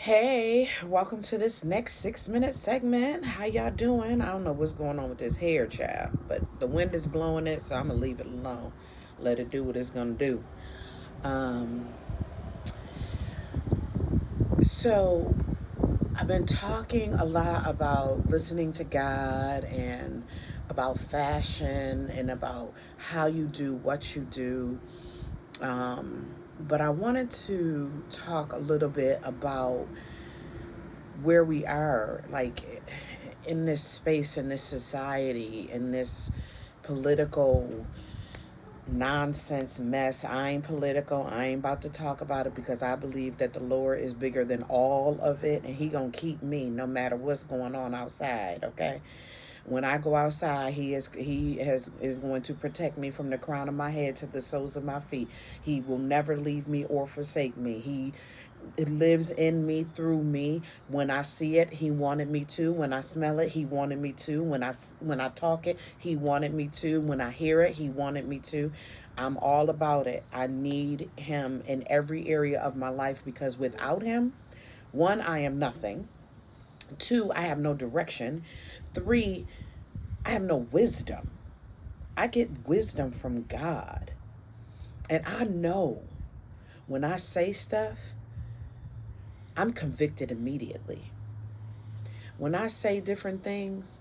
Hey, welcome to this next 6 minute segment. How y'all doing? I don't know what's going on with this hair, child, but the wind is blowing it, so I'm gonna leave it alone. Let it do what it's gonna do. Um, so I've been talking a lot about listening to God and about fashion and about how you do what you do. But I wanted to talk a little bit about where we are, like in this space, in this society, in this political nonsense mess. I ain't political. I ain't about to talk about it because I believe that the Lord is bigger than all of it, and He gonna keep me no matter what's going on outside. Okay. When I go outside, he is going to protect me from the crown of my head to the soles of my feet. He will never leave me or forsake me. He it lives in me, through me. When I see it, he wanted me to. When I smell it, he wanted me to. When I talk it, he wanted me to. When I hear it, he wanted me to. I'm all about it. I need him in every area of my life because without him, one, I am nothing. Two, I have no direction. Three, I have no wisdom. I get wisdom from God. And I know when I say stuff, I'm convicted immediately. When I say different things,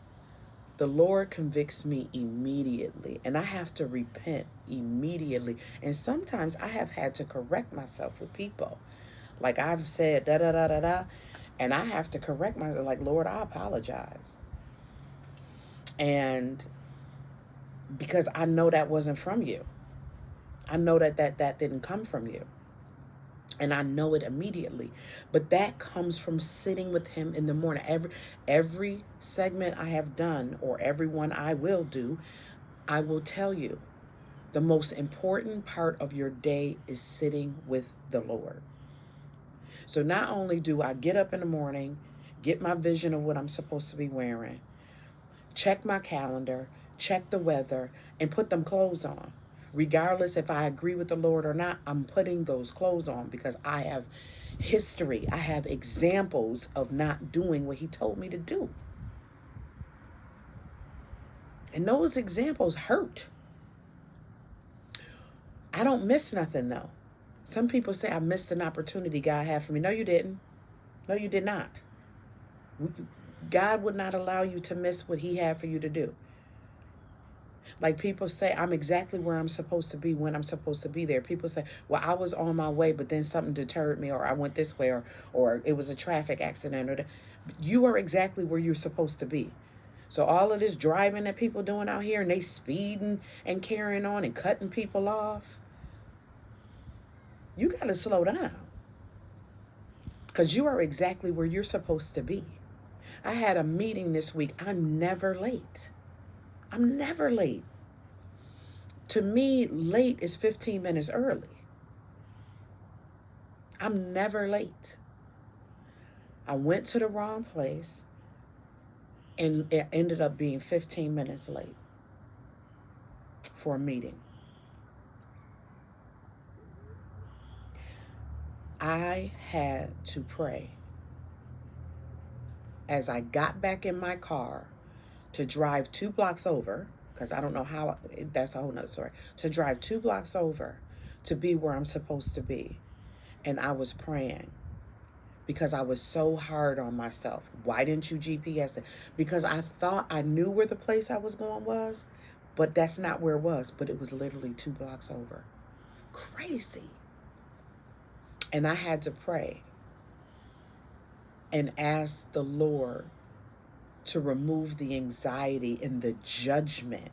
the Lord convicts me immediately, and I have to repent immediately. And sometimes I have had to correct myself with people. Like I've said da da da da da, and I have to correct myself. Like, Lord, I apologize. And because I know that wasn't from you, I know that didn't come from you. And I know it immediately. But that comes from sitting with him in the morning. Every segment I have done, or every one I will do, I will tell you the most important part of your day is sitting with the Lord. So not only do I get up in the morning, get my vision of what I'm supposed to be wearing, check my calendar, check the weather, and put them clothes on. Regardless if I agree with the Lord or not, I'm putting those clothes on because I have history. I have examples of not doing what He told me to do. And those examples hurt. I don't miss nothing though. Some people say I missed an opportunity God had for me. No, you didn't. No, you did not. God would not allow you to miss what He had for you to do. Like people say, I'm exactly where I'm supposed to be when I'm supposed to be there. People say, well, I was on my way, but then something deterred me, or I went this way, or it was a traffic accident. You are exactly where you're supposed to be. So all of this driving that people doing out here, and they speeding and carrying on and cutting people off, you got to slow down because you are exactly where you're supposed to be. I had a meeting this week. I'm never late. I'm never late. To me, late is 15 minutes early. I'm never late. I went to the wrong place and it ended up being 15 minutes late for a meeting. I had to pray as I got back in my car to drive 2 blocks over, because I don't know how, that's a whole nother story, to drive 2 blocks over to be where I'm supposed to be. And I was praying because I was so hard on myself. Why didn't you GPS it? Because I thought I knew where the place I was going was, but that's not where it was. But it was literally 2 blocks over. Crazy. And I had to pray and ask the Lord to remove the anxiety and the judgment,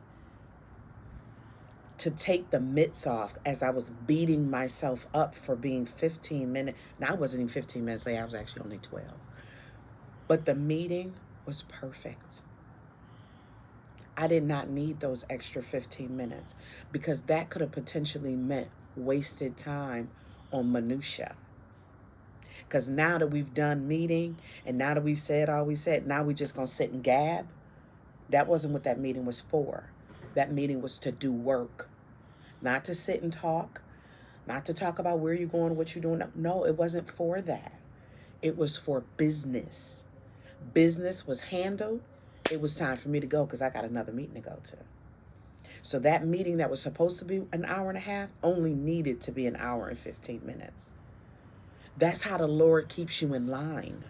to take the mitts off as I was beating myself up for being 15 minutes. Now, I wasn't even 15 minutes late. I was actually only 12. But the meeting was perfect. I did not need those extra 15 minutes because that could have potentially meant wasted time on minutia. Because now that we've done meeting and now that we've said all we said, now we just going to sit and gab. That wasn't what that meeting was for. That meeting was to do work, not to sit and talk, not to talk about where you're going, what you're doing. No, it wasn't for that. It was for business. Business was handled. It was time for me to go because I got another meeting to go to. So that meeting that was supposed to be an hour and a half only needed to be an hour and 15 minutes. That's how the Lord keeps you in line.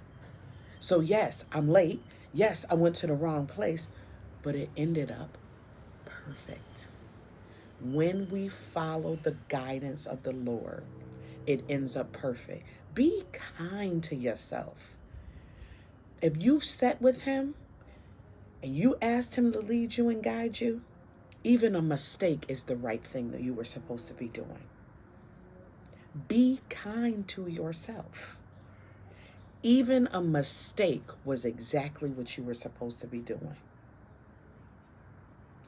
So yes, I'm late. Yes, I went to the wrong place, but it ended up perfect. When we follow the guidance of the Lord, it ends up perfect. Be kind to yourself. If you've sat with Him and you asked Him to lead you and guide you, even a mistake is the right thing that you were supposed to be doing. Be kind to yourself. Even a mistake was exactly what you were supposed to be doing.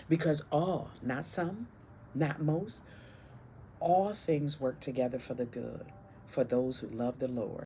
Because all, not some, not most, all things work together for the good, for those who love the Lord